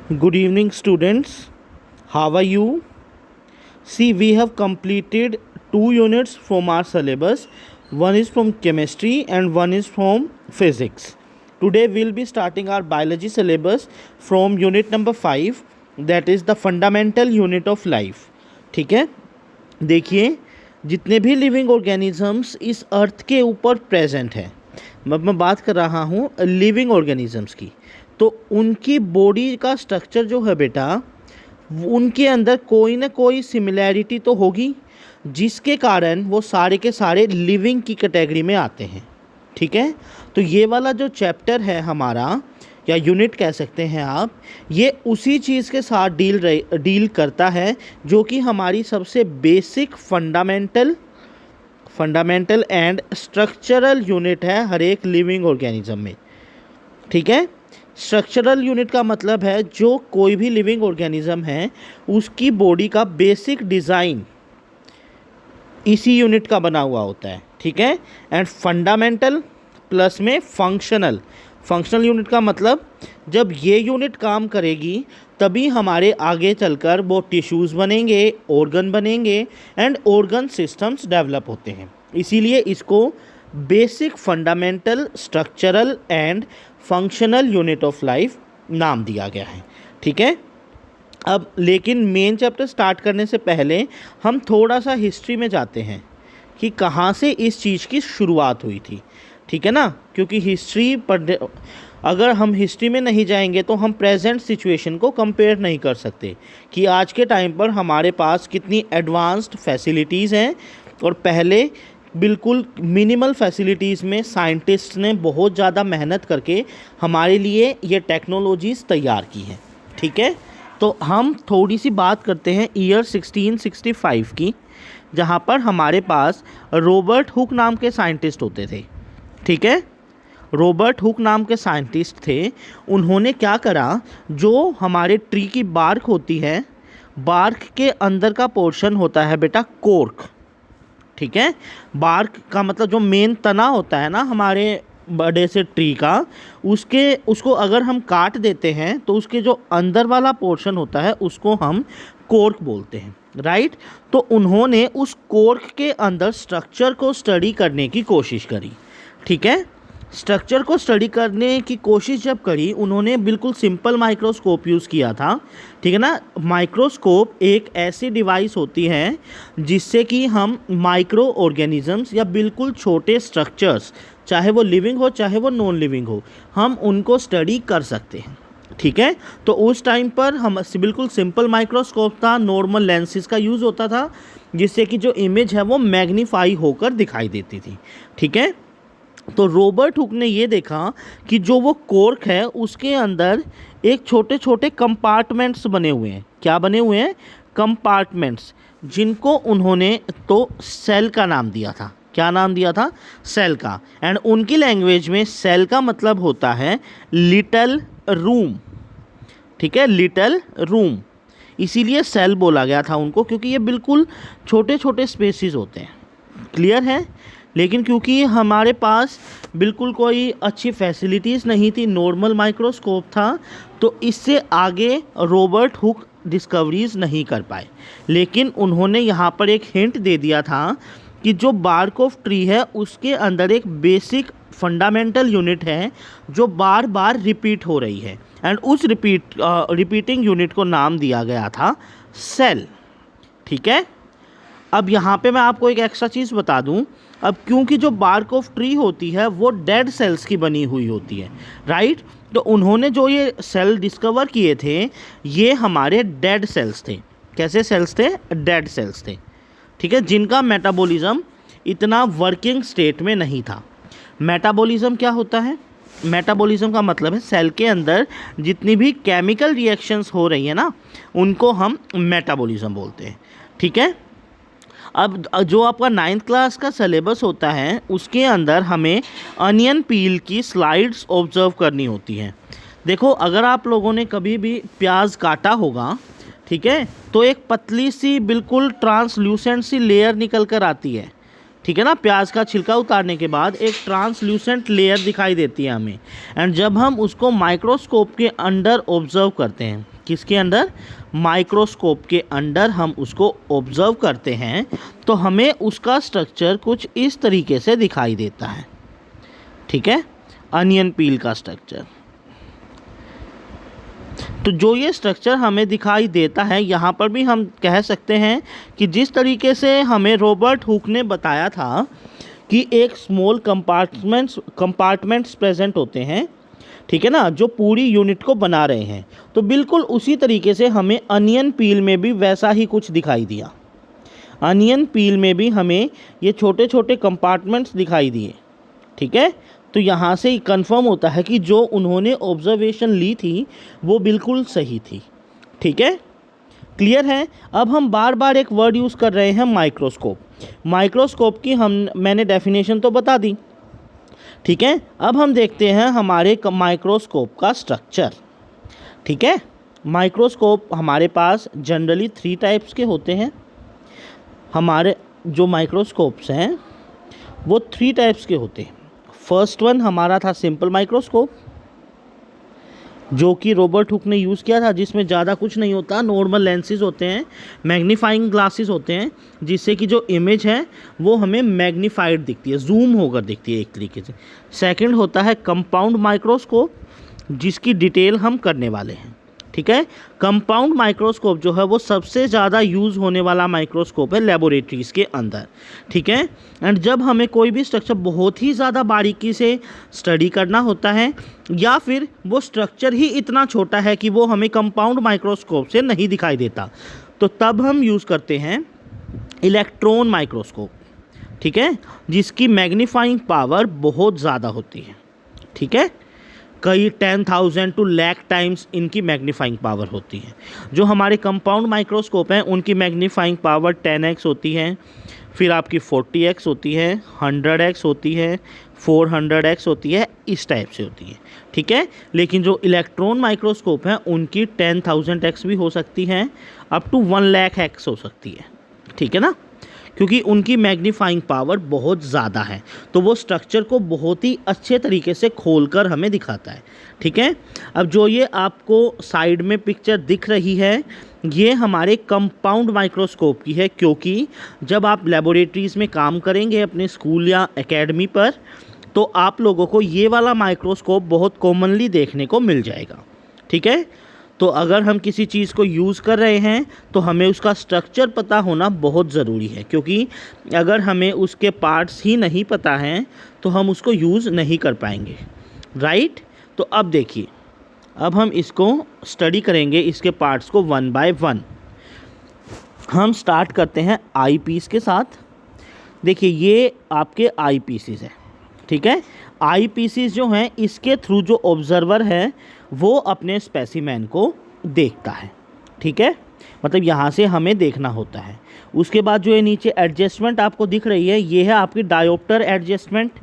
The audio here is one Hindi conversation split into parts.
Good evening, students. How are you? See, we have completed two units from our syllabus. One is from chemistry and one is from physics. Today, we'll be starting our biology syllabus from unit number 5, that is the fundamental unit of life. ठीक है, देखिए जितने भी लिविंग ऑर्गेनिजम्स इस अर्थ के ऊपर प्रेजेंट हैं, मैं बात कर रहा हूँ लिविंग ऑर्गेनिजम्स की, तो उनकी बॉडी का स्ट्रक्चर जो है बेटा, उनके अंदर कोई ना कोई सिमिलैरिटी तो होगी, जिसके कारण वो सारे के सारे लिविंग की कैटेगरी में आते हैं। ठीक है, तो ये वाला जो चैप्टर है हमारा, या यूनिट कह सकते हैं आप, ये उसी चीज़ के साथ डील करता है जो कि हमारी सबसे basic fundamental and structural unit है हर एक लिविंग ऑर्गेनिज्म में। ठीक है, स्ट्रक्चरल यूनिट का मतलब है जो कोई भी लिविंग ऑर्गेनिज्म है उसकी बॉडी का बेसिक डिज़ाइन इसी यूनिट का बना हुआ होता है। ठीक है, एंड फंडामेंटल प्लस में फंक्शनल यूनिट का मतलब जब ये यूनिट काम करेगी तभी हमारे आगे चलकर वो टिश्यूज़ बनेंगे, ऑर्गन बनेंगे एंड ऑर्गन सिस्टम्स डेवलप होते हैं। इसीलिए इसको basic fundamental structural and functional unit of life नाम दिया गया है। ठीक है, अब लेकिन मेन चैप्टर स्टार्ट करने से पहले हम थोड़ा सा हिस्ट्री में जाते हैं कि कहाँ से इस चीज़ की शुरुआत हुई थी। ठीक है ना, क्योंकि अगर हम हिस्ट्री में नहीं जाएंगे तो हम प्रेजेंट सिचुएशन को कंपेयर नहीं कर सकते कि आज के टाइम पर हमारे पास कितनी एडवांस्ड फैसिलिटीज़ हैं और पहले बिल्कुल मिनिमल फैसिलिटीज़ में साइंटिस्ट ने बहुत ज़्यादा मेहनत करके हमारे लिए ये टेक्नोलॉजीज़ तैयार की हैं। ठीक है, तो हम थोड़ी सी बात करते हैं ईयर 1665 की, जहाँ पर हमारे पास रॉबर्ट हुक नाम के साइंटिस्ट होते थे। ठीक है, रॉबर्ट हुक नाम के साइंटिस्ट थे। उन्होंने क्या करा, जो हमारे ट्री की बार्क होती है, बार्क के अंदर का पोर्शन होता है बेटा कोर्क। ठीक है, बार्क का मतलब जो मेन तना होता है ना हमारे बड़े से ट्री का, उसको अगर हम काट देते हैं तो उसके जो अंदर वाला पोर्शन होता है उसको हम कोर्क बोलते हैं। राइट, तो उन्होंने उस कोर्क के अंदर स्ट्रक्चर को स्टडी करने की कोशिश करी। ठीक है, स्ट्रक्चर को स्टडी करने की कोशिश जब करी, उन्होंने बिल्कुल सिंपल माइक्रोस्कोप यूज़ किया था। ठीक है ना, माइक्रोस्कोप एक ऐसी डिवाइस होती है जिससे कि हम माइक्रो ऑर्गेनिजम्स या बिल्कुल छोटे स्ट्रक्चर्स, चाहे वो लिविंग हो चाहे वो नॉन लिविंग हो, हम उनको स्टडी कर सकते हैं। ठीक है, तो उस टाइम पर हम बिल्कुल सिंपल माइक्रोस्कोप था, नॉर्मल लेंसेज का यूज़ होता था जिससे कि जो इमेज है वो मैग्नीफाई होकर दिखाई देती थी। ठीक है, तो रॉबर्ट हुक ने ये देखा कि जो वो कोर्क है उसके अंदर एक छोटे छोटे कंपार्टमेंट्स बने हुए हैं। क्या बने हुए हैं? कंपार्टमेंट्स, जिनको उन्होंने तो सेल का नाम दिया था। क्या नाम दिया था? सेल का। एंड उनकी लैंग्वेज में सेल का मतलब होता है लिटल रूम। ठीक है, लिटल रूम, इसीलिए सेल बोला गया था उनको, क्योंकि ये बिल्कुल छोटे छोटे स्पेसिस होते हैं। क्लियर है? लेकिन क्योंकि हमारे पास बिल्कुल कोई अच्छी फैसिलिटीज़ नहीं थी, नॉर्मल माइक्रोस्कोप था, तो इससे आगे रॉबर्ट हुक डिस्कवरीज नहीं कर पाए। लेकिन उन्होंने यहाँ पर एक हिंट दे दिया था कि जो बार्क ऑफ ट्री है उसके अंदर एक बेसिक फंडामेंटल यूनिट है जो बार बार रिपीट हो रही है, एंड उस रिपीटिंग यूनिट को नाम दिया गया था सेल। ठीक है, अब यहाँ पे मैं आपको एक एक्स्ट्रा चीज़ बता दूँ। अब क्योंकि जो बार्क ऑफ ट्री होती है वो डेड सेल्स की बनी हुई होती है, राइट, तो उन्होंने जो ये सेल डिस्कवर किए थे ये हमारे डेड सेल्स थे। कैसे सेल्स थे? डेड सेल्स थे। ठीक है, जिनका मेटाबॉलिज्म इतना वर्किंग स्टेट में नहीं था। मेटाबॉलिज्म क्या होता है? मेटाबॉलिज्म का मतलब है सेल के अंदर जितनी भी केमिकल रिएक्शंस हो रही है ना, उनको हम मेटाबॉलिज्म बोलते हैं। ठीक है, अब जो आपका 9th क्लास का सिलेबस होता है उसके अंदर हमें अनियन पील की स्लाइड्स ऑब्जर्व करनी होती हैं। देखो, अगर आप लोगों ने कभी भी प्याज काटा होगा, ठीक है, तो एक पतली सी बिल्कुल ट्रांसल्यूसेंट सी लेयर निकल कर आती है। ठीक है ना, प्याज का छिलका उतारने के बाद एक ट्रांसल्यूसेंट लेयर दिखाई देती है हमें, एंड जब हम उसको माइक्रोस्कोप के अंडर ऑब्जर्व करते हैं किसके अंदर? माइक्रोस्कोप के अंदर हम उसको ऑब्जर्व करते हैं तो हमें उसका स्ट्रक्चर कुछ इस तरीके से दिखाई देता है, ठीक है, अनियन पील का स्ट्रक्चर। तो जो ये स्ट्रक्चर हमें दिखाई देता है, यहाँ पर भी हम कह सकते हैं कि जिस तरीके से हमें रॉबर्ट हुक ने बताया था कि एक स्मॉल कंपार्टमेंट्स प्रेजेंट होते हैं, ठीक है ना, जो पूरी यूनिट को बना रहे हैं, तो बिल्कुल उसी तरीके से हमें अनियन पील में भी वैसा ही कुछ दिखाई दिया। अनियन पील में भी हमें ये छोटे छोटे कंपार्टमेंट्स दिखाई दिए, ठीक है। तो यहाँ से ही कंफर्म होता है कि जो उन्होंने ऑब्जर्वेशन ली थी वो बिल्कुल सही थी, ठीक है, क्लियर है। अब हम बार बार एक वर्ड यूज़ कर रहे हैं, माइक्रोस्कोप। माइक्रोस्कोप की मैंने डेफिनेशन तो बता दी, ठीक है। अब हम देखते हैं हमारे माइक्रोस्कोप का स्ट्रक्चर, ठीक है। माइक्रोस्कोप हमारे पास जनरली 3 टाइप्स के होते हैं। हमारे जो माइक्रोस्कोप्स हैं वो 3 टाइप्स के होते हैं। फर्स्ट वन हमारा था सिंपल माइक्रोस्कोप, जो कि रॉबर्ट हुक ने यूज़ किया था, जिसमें ज़्यादा कुछ नहीं होता, नॉर्मल लेंसेज होते हैं, मैग्नीफाइंग ग्लासेस होते हैं, जिससे कि जो इमेज है वो हमें मैग्नीफाइड दिखती है, जूम होकर दिखती है एक तरीके से। सेकंड होता है कंपाउंड माइक्रोस्कोप, जिसकी डिटेल हम करने वाले हैं, ठीक है। कंपाउंड माइक्रोस्कोप जो है वो सबसे ज़्यादा यूज़ होने वाला माइक्रोस्कोप है लेबोरेटरीज़ के अंदर, ठीक है। एंड जब हमें कोई भी स्ट्रक्चर बहुत ही ज़्यादा बारीकी से स्टडी करना होता है, या फिर वो स्ट्रक्चर ही इतना छोटा है कि वो हमें कंपाउंड माइक्रोस्कोप से नहीं दिखाई देता, तो तब हम यूज़ करते हैं इलेक्ट्रॉन माइक्रोस्कोप, ठीक है, जिसकी मैग्नीफाइंग पावर बहुत ज़्यादा होती है, ठीक है। कई 10,000 टू लाख टाइम्स इनकी मैग्नीफाइंग पावर होती है। जो हमारे कंपाउंड माइक्रोस्कोप हैं उनकी मैग्नीफाइंग पावर 10x होती है, फिर आपकी 40x होती है, 100x होती है, 400x होती है, इस टाइप से होती है, ठीक है। लेकिन जो इलेक्ट्रॉन माइक्रोस्कोप हैं उनकी 10,000x भी हो सकती है, अप टू 1 लाख x हो सकती है, ठीक है ना, क्योंकि उनकी मैग्नीफाइंग पावर बहुत ज़्यादा है, तो वो स्ट्रक्चर को बहुत ही अच्छे तरीके से खोलकर हमें दिखाता है, ठीक है। अब जो ये आपको साइड में पिक्चर दिख रही है, ये हमारे कंपाउंड माइक्रोस्कोप की है, क्योंकि जब आप लेबोरेटरीज़ में काम करेंगे अपने स्कूल या एकेडमी पर, तो आप लोगों को ये वाला माइक्रोस्कोप बहुत कॉमनली देखने को मिल जाएगा, ठीक है। तो अगर हम किसी चीज़ को यूज़ कर रहे हैं तो हमें उसका स्ट्रक्चर पता होना बहुत ज़रूरी है, क्योंकि अगर हमें उसके पार्ट्स ही नहीं पता हैं तो हम उसको यूज़ नहीं कर पाएंगे, राइट। तो अब देखिए, अब हम इसको स्टडी करेंगे, इसके पार्ट्स को 1 बाय 1। हम स्टार्ट करते हैं आई पीस के साथ। देखिए ये आपके आई पीसेस है, ठीक है। आई पीसेस जो हैं इसके थ्रू जो ऑब्जर्वर है वो अपने स्पेसिमेन को देखता है, ठीक है, मतलब यहाँ से हमें देखना होता है। उसके बाद जो ये नीचे एडजस्टमेंट आपको दिख रही है, ये है आपकी डायोप्टर एडजस्टमेंट।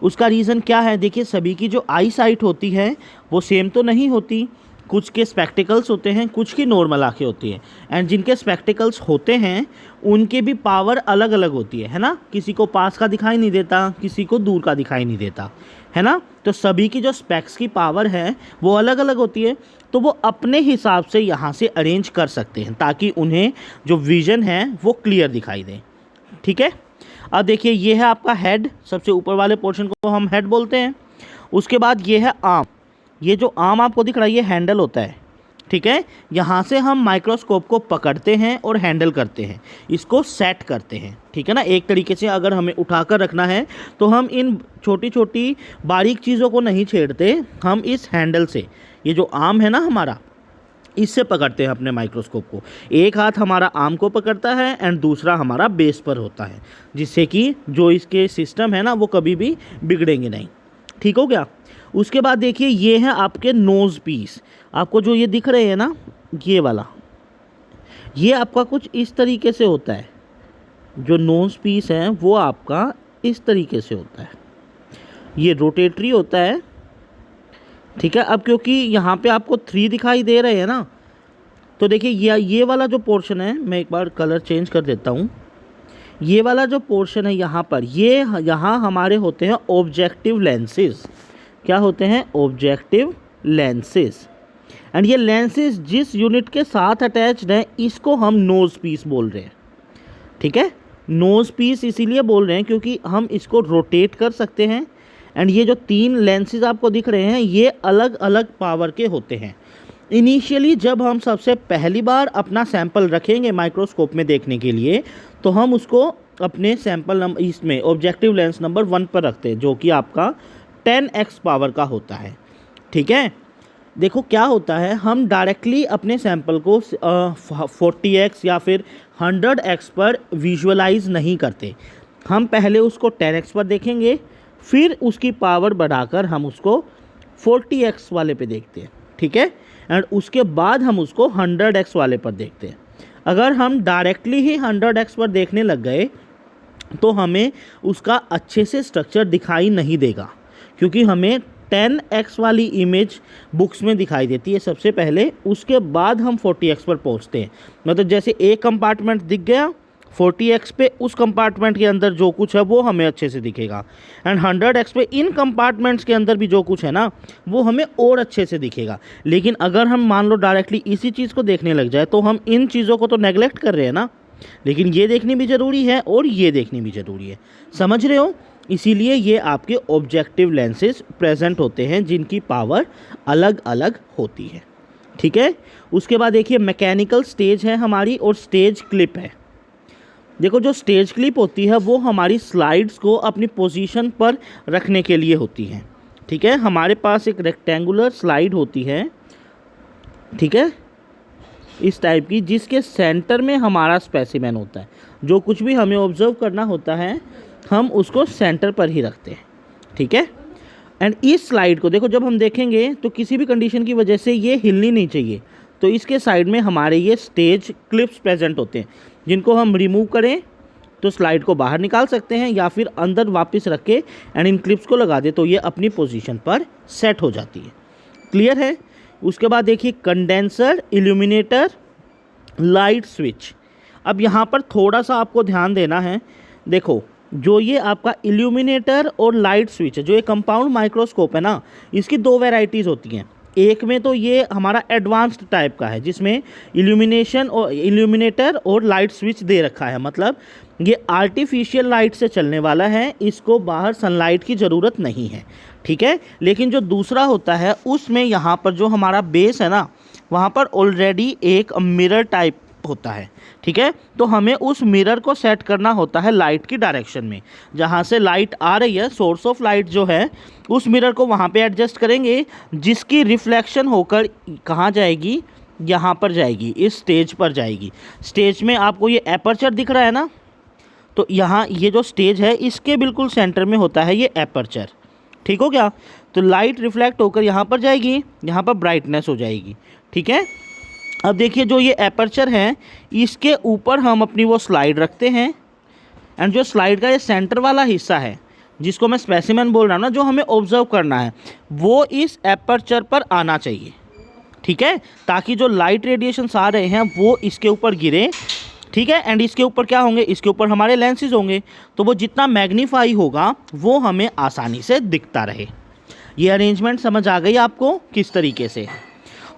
उसका रीज़न क्या है? देखिए सभी की जो आई साइट होती है वो सेम तो नहीं होती, कुछ के स्पेक्टिकल्स होते हैं, कुछ की नॉर्मल आँखें होती हैं, एंड जिनके स्पेक्टिकल्स होते हैं उनके भी पावर अलग अलग होती है ना, किसी को पास का दिखाई नहीं देता, किसी को दूर का दिखाई नहीं देता, है ना। तो सभी की जो स्पेक्स की पावर है वो अलग अलग होती है, तो वो अपने हिसाब से यहाँ से अरेंज कर सकते हैं ताकि उन्हें जो विज़न है वो क्लियर दिखाई दे, ठीक है। अब देखिए ये है आपका हेड, सबसे ऊपर वाले पोर्शन को हम हेड बोलते हैं। उसके बाद ये है आर्म, ये जो आर्म आपको दिख रहा है ये हैंडल होता है, ठीक है। यहाँ से हम माइक्रोस्कोप को पकड़ते हैं और हैंडल करते हैं, इसको सेट करते हैं, ठीक है ना। एक तरीके से अगर हमें उठाकर रखना है तो हम इन छोटी छोटी बारीक चीज़ों को नहीं छेड़ते, हम इस हैंडल से, ये जो आर्म है ना हमारा, इससे पकड़ते हैं अपने माइक्रोस्कोप को। एक हाथ हमारा आर्म को पकड़ता है एंड दूसरा हमारा बेस पर होता है, जिससे कि जो इसके सिस्टम है ना वो कभी भी बिगड़ेंगे नहीं, ठीक हो गया। उसके बाद देखिए ये है आपके नोज़ पीस, आपको जो ये दिख रहे हैं ना ये वाला, ये आपका कुछ इस तरीके से होता है, जो नोज़ पीस है वो आपका इस तरीके से होता है, ये रोटेटरी होता है, ठीक है। अब क्योंकि यहाँ पे आपको 3 दिखाई दे रहे हैं ना, तो देखिए ये वाला जो पोर्शन है, मैं एक बार कलर चेंज कर देता हूँ, ये वाला जो पोर्शन है यहाँ पर, ये यहाँ हमारे होते हैं ऑब्जेक्टिव लेंसेज। क्या होते हैं? Objective lenses. एंड ये लेंसेज जिस यूनिट के साथ अटैच्ड है इसको हम नोज़ पीस बोल रहे हैं, ठीक है। नोज़ पीस इसीलिए बोल रहे हैं क्योंकि हम इसको रोटेट कर सकते हैं। एंड ये जो 3 लेंसेज आपको दिख रहे हैं ये अलग अलग पावर के होते हैं। इनिशियली जब हम सबसे पहली बार अपना सैंपल रखेंगे माइक्रोस्कोप में देखने के लिए, तो हम उसको अपने सैंपल नंबर इसमें ऑब्जेक्टिव लेंस नंबर 1 पर रखते हैं, जो कि आपका 10x पावर का होता है, ठीक है। देखो क्या होता है, हम डायरेक्टली अपने सैंपल को 40x या फिर 100x पर विजुअलाइज नहीं करते। हम पहले उसको 10x पर देखेंगे, फिर उसकी पावर बढ़ाकर हम उसको 40x वाले पे देखते हैं, ठीक है। एंड उसके बाद हम उसको 100x वाले पर देखते हैं। अगर हम डायरेक्टली ही 100x पर देखने लग गए तो हमें उसका अच्छे से स्ट्रक्चर दिखाई नहीं देगा, क्योंकि हमें 10x वाली इमेज बुक्स में दिखाई देती है सबसे पहले, उसके बाद हम 40x पर पहुंचते हैं। मतलब जैसे एक कंपार्टमेंट दिख गया 40x पे, उस कंपार्टमेंट के अंदर जो कुछ है वो हमें अच्छे से दिखेगा। एंड 100x पे इन कंपार्टमेंट्स के अंदर भी जो कुछ है ना वो हमें और अच्छे से दिखेगा। लेकिन अगर हम मान लो डायरेक्टली इसी चीज़ को देखने लग जाए तो हम इन चीज़ों को तो नेगलेक्ट कर रहे हैं ना, लेकिन ये देखनी भी ज़रूरी है और ये देखनी भी ज़रूरी है, समझ रहे हो। इसीलिए ये आपके ऑब्जेक्टिव लेंसेज प्रेजेंट होते हैं जिनकी पावर अलग अलग होती है, ठीक है। उसके बाद देखिए मैकेनिकल स्टेज है हमारी और स्टेज क्लिप है। देखो जो स्टेज क्लिप होती है वो हमारी स्लाइड्स को अपनी पोजीशन पर रखने के लिए होती हैं, ठीक है। हमारे पास एक रेक्टेंगुलर स्लाइड होती है, ठीक है, इस टाइप की, जिसके सेंटर में हमारा स्पेसिमेन होता है। जो कुछ भी हमें ऑब्जर्व करना होता है हम उसको सेंटर पर ही रखते हैं, ठीक है। एंड इस स्लाइड को देखो जब हम देखेंगे तो किसी भी कंडीशन की वजह से ये हिलनी नहीं चाहिए, तो इसके साइड में हमारे ये स्टेज क्लिप्स प्रेजेंट होते हैं, जिनको हम रिमूव करें तो स्लाइड को बाहर निकाल सकते हैं या फिर अंदर वापस रख के एंड इन क्लिप्स को लगा दे तो ये अपनी पोजीशन पर सेट हो जाती है। क्लियर है। उसके बाद देखिए कंडेंसर, इल्यूमिनेटर, लाइट स्विच। अब यहाँ पर थोड़ा सा आपको ध्यान देना है। देखो जो ये आपका इल्यूमिनेटर और लाइट स्विच है, जो ये कंपाउंड माइक्रोस्कोप है ना, इसकी 2 वैरायटीज़ होती हैं। एक में तो ये हमारा एडवांस्ड टाइप का है जिसमें इल्यूमिनेटर और लाइट स्विच दे रखा है, मतलब ये आर्टिफिशियल लाइट से चलने वाला है, इसको बाहर सनलाइट की ज़रूरत नहीं है, ठीक है। लेकिन जो दूसरा होता है उसमें यहाँ पर जो हमारा बेस है ना वहाँ पर ऑलरेडी एक मिरर टाइप होता है, ठीक है। तो हमें उस मिरर को सेट करना होता है लाइट की डायरेक्शन में, जहाँ से लाइट आ रही है, सोर्स ऑफ लाइट जो है, उस मिरर को वहाँ पे एडजस्ट करेंगे, जिसकी रिफ्लेक्शन होकर कहाँ जाएगी, यहाँ पर जाएगी, इस स्टेज पर जाएगी। स्टेज में आपको ये एपर्चर दिख रहा है ना, तो यहाँ ये जो स्टेज है इसके बिल्कुल सेंटर में होता है ये एपर्चर, ठीक हो गया। तो लाइट रिफ्लेक्ट होकर यहाँ पर जाएगी, यहाँ पर ब्राइटनेस हो जाएगी, ठीक है। अब देखिए जो ये एपर्चर है इसके ऊपर हम अपनी वो स्लाइड रखते हैं, एंड जो स्लाइड का ये सेंटर वाला हिस्सा है जिसको मैं स्पेसिमेन बोल रहा हूँ ना, जो हमें ऑब्जर्व करना है वो इस एपर्चर पर आना चाहिए, ठीक है, ताकि जो लाइट रेडिएशंस आ रहे हैं वो इसके ऊपर गिरे, ठीक है। एंड इसके ऊपर क्या होंगे, इसके ऊपर हमारे लेंसेज होंगे, तो वो जितना मैग्नीफाई होगा वो हमें आसानी से दिखता रहे। ये अरेंजमेंट समझ आ गई आपको किस तरीके से।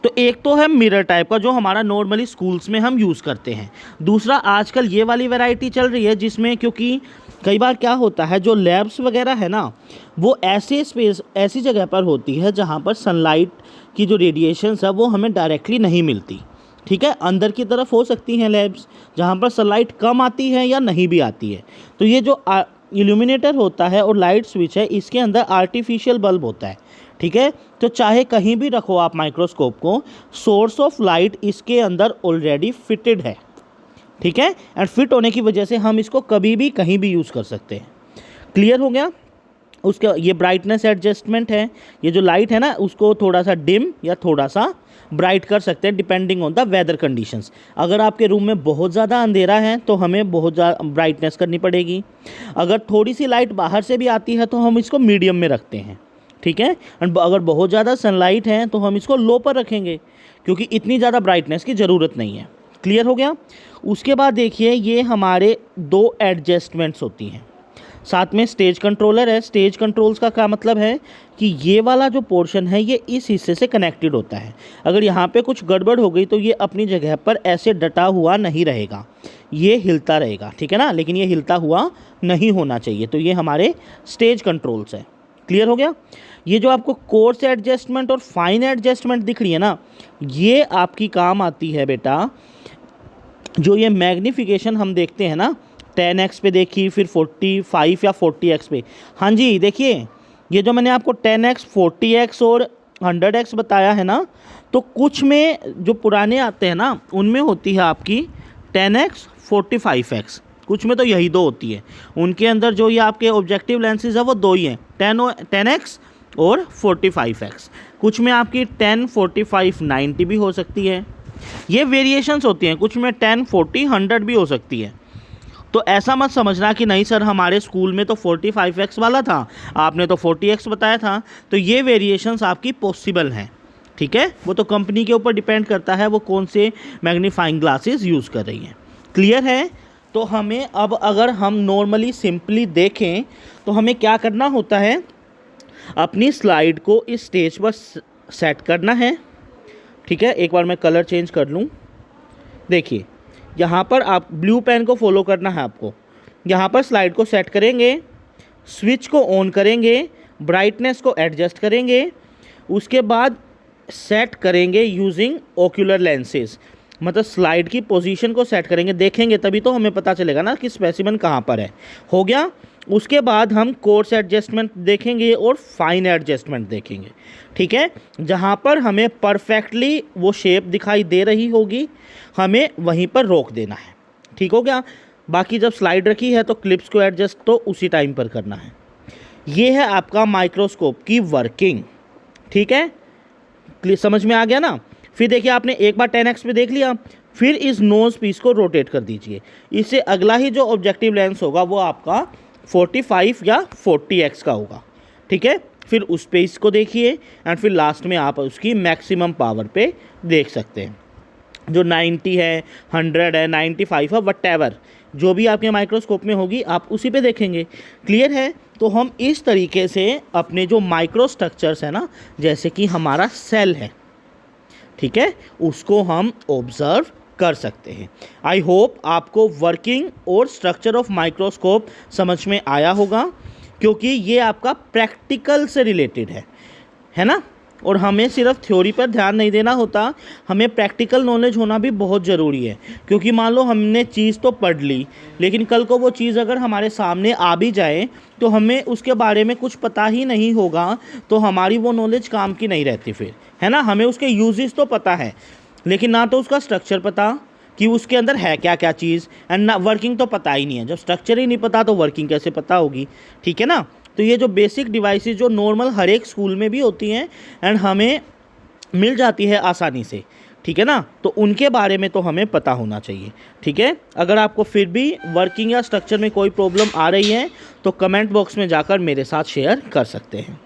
तो एक तो है मिरर टाइप का जो हमारा नॉर्मली स्कूल्स में हम यूज़ करते हैं। दूसरा आजकल ये वाली वैरायटी चल रही है जिसमें, क्योंकि कई बार क्या होता है जो लैब्स वगैरह है ना वो ऐसी जगह पर होती है जहाँ पर सनलाइट की जो रेडिएशंस है वो हमें डायरेक्टली नहीं मिलती, ठीक है। अंदर की तरफ हो सकती हैं लैब्स जहाँ पर सनलाइट कम आती है या नहीं भी आती है। तो ये जो इल्यूमिनेटर होता है और लाइट स्विच है इसके अंदर आर्टिफिशियल बल्ब होता है, ठीक है। तो चाहे कहीं भी रखो आप माइक्रोस्कोप को, सोर्स ऑफ लाइट इसके अंदर ऑलरेडी फिटेड है, ठीक है। एंड फिट होने की वजह से हम इसको कभी भी कहीं भी यूज़ कर सकते हैं। क्लियर हो गया। उसका ये ब्राइटनेस एडजस्टमेंट है, ये जो लाइट है ना उसको थोड़ा सा डिम या थोड़ा सा ब्राइट कर सकते हैं depending on the weather conditions. अगर आपके रूम में बहुत ज़्यादा अंधेरा है तो हमें बहुत ज़्यादा ब्राइटनेस करनी पड़ेगी। अगर थोड़ी सी लाइट बाहर से भी आती है तो हम इसको मीडियम में रखते हैं, ठीक है। एंड अगर बहुत ज़्यादा सनलाइट है तो हम इसको लो पर रखेंगे क्योंकि इतनी ज़्यादा ब्राइटनेस की ज़रूरत नहीं है। क्लियर हो गया। उसके बाद देखिए ये हमारे 2 एडजस्टमेंट्स होती हैं। साथ में स्टेज कंट्रोलर है। स्टेज कंट्रोल्स का क्या मतलब है कि ये वाला जो पोर्शन है ये इस हिस्से से कनेक्टेड होता है। अगर यहाँ पे कुछ गड़बड़ हो गई तो ये अपनी जगह पर ऐसे डटा हुआ नहीं रहेगा, ये हिलता रहेगा, ठीक है ना, लेकिन ये हिलता हुआ नहीं होना चाहिए। तो ये हमारे स्टेज कंट्रोल्स है। क्लियर हो गया। ये जो आपको कोर्स एडजस्टमेंट और फाइन एडजस्टमेंट दिख रही है ना, ये आपकी काम आती है बेटा। जो ये मैग्नीफिकेशन हम देखते हैं ना, 10x पे देखी, फिर 45 या 40x पे। हाँ जी, देखिए ये जो मैंने आपको 10x, 40x और 100x बताया है ना, तो कुछ में जो पुराने आते हैं ना उनमें होती है आपकी 10x, 45x, कुछ में तो यही दो होती है। उनके अंदर जो ये आपके ऑब्जेक्टिव लेंसेज है वो दो ही हैं, 10x और 45x। कुछ में आपकी 10, 45, 90 भी हो सकती है। ये वेरिएशंस होती हैं, कुछ में 10, 40, 100 भी हो सकती है। तो ऐसा मत समझना कि नहीं सर हमारे स्कूल में तो 45x वाला था, आपने तो 40x बताया था। तो ये वेरिएशंस आपकी पॉसिबल हैं, ठीक है। वो तो कंपनी के ऊपर डिपेंड करता है वो कौन से मैग्नीफाइंग ग्लासेस यूज़ कर रही हैं। क्लियर है। तो हमें अब अगर हम नॉर्मली सिंपली देखें तो हमें क्या करना होता है, अपनी स्लाइड को इस स्टेज पर सेट करना है, ठीक है। एक बार मैं कलर चेंज कर लूँ। देखिए यहाँ पर आप ब्लू पेन को फॉलो करना है आपको। यहाँ पर स्लाइड को सेट करेंगे, स्विच को ऑन करेंगे, ब्राइटनेस को एडजस्ट करेंगे, उसके बाद सेट करेंगे यूजिंग ओक्यूलर लेंसेज, मतलब स्लाइड की पोजीशन को सेट करेंगे, देखेंगे तभी तो हमें पता चलेगा ना कि स्पेसिमेन कहाँ पर है। हो गया। उसके बाद हम कोर्स एडजस्टमेंट देखेंगे और फाइन एडजस्टमेंट देखेंगे, ठीक है। जहाँ पर हमें परफेक्टली वो शेप दिखाई दे रही होगी हमें वहीं पर रोक देना है, ठीक हो गया। बाकी जब स्लाइड रखी है तो क्लिप्स को एडजस्ट तो उसी टाइम पर करना है। ये है आपका माइक्रोस्कोप की वर्किंग, ठीक है। समझ में आ गया ना। फिर देखिए आपने एक बार 10x पे देख लिया, फिर इस नोज पीस को रोटेट कर दीजिए। इससे अगला ही जो ऑब्जेक्टिव लेंस होगा वो आपका 45 या 40x का होगा, ठीक है। फिर उस पे इसको देखिए एंड फिर लास्ट में आप उसकी मैक्सिमम पावर पे देख सकते हैं। जो 90 है, 100 है, 95 है, व्हाटएवर जो भी आपके माइक्रोस्कोप में होगी आप उसी पे देखेंगे। क्लियर है। तो हम इस तरीके से अपने जो माइक्रो स्ट्रक्चर्स है ना, जैसे कि हमारा सेल है, ठीक है, उसको हम ऑब्जर्व कर सकते हैं। आई होप आपको वर्किंग और स्ट्रक्चर ऑफ माइक्रोस्कोप समझ में आया होगा, क्योंकि ये आपका प्रैक्टिकल से रिलेटेड है ना। और हमें सिर्फ थ्योरी पर ध्यान नहीं देना होता, हमें प्रैक्टिकल नॉलेज होना भी बहुत ज़रूरी है। क्योंकि मान लो हमने चीज़ तो पढ़ ली, लेकिन कल को वो चीज़ अगर हमारे सामने आ भी जाए तो हमें उसके बारे में कुछ पता ही नहीं होगा, तो हमारी वो नॉलेज काम की नहीं रहती फिर, है ना। हमें उसके यूजेस तो पता है, लेकिन ना तो उसका स्ट्रक्चर पता कि उसके अंदर है क्या क्या चीज़, एंड ना वर्किंग तो पता ही नहीं है। जब स्ट्रक्चर ही नहीं पता तो वर्किंग कैसे पता होगी, ठीक है ना। तो ये जो बेसिक डिवाइसेस जो नॉर्मल हर एक स्कूल में भी होती हैं एंड हमें मिल जाती है आसानी से, ठीक है ना, तो उनके बारे में तो हमें पता होना चाहिए, ठीक है। अगर आपको फिर भी वर्किंग या स्ट्रक्चर में कोई प्रॉब्लम आ रही है तो कमेंट बॉक्स में जाकर मेरे साथ शेयर कर सकते हैं।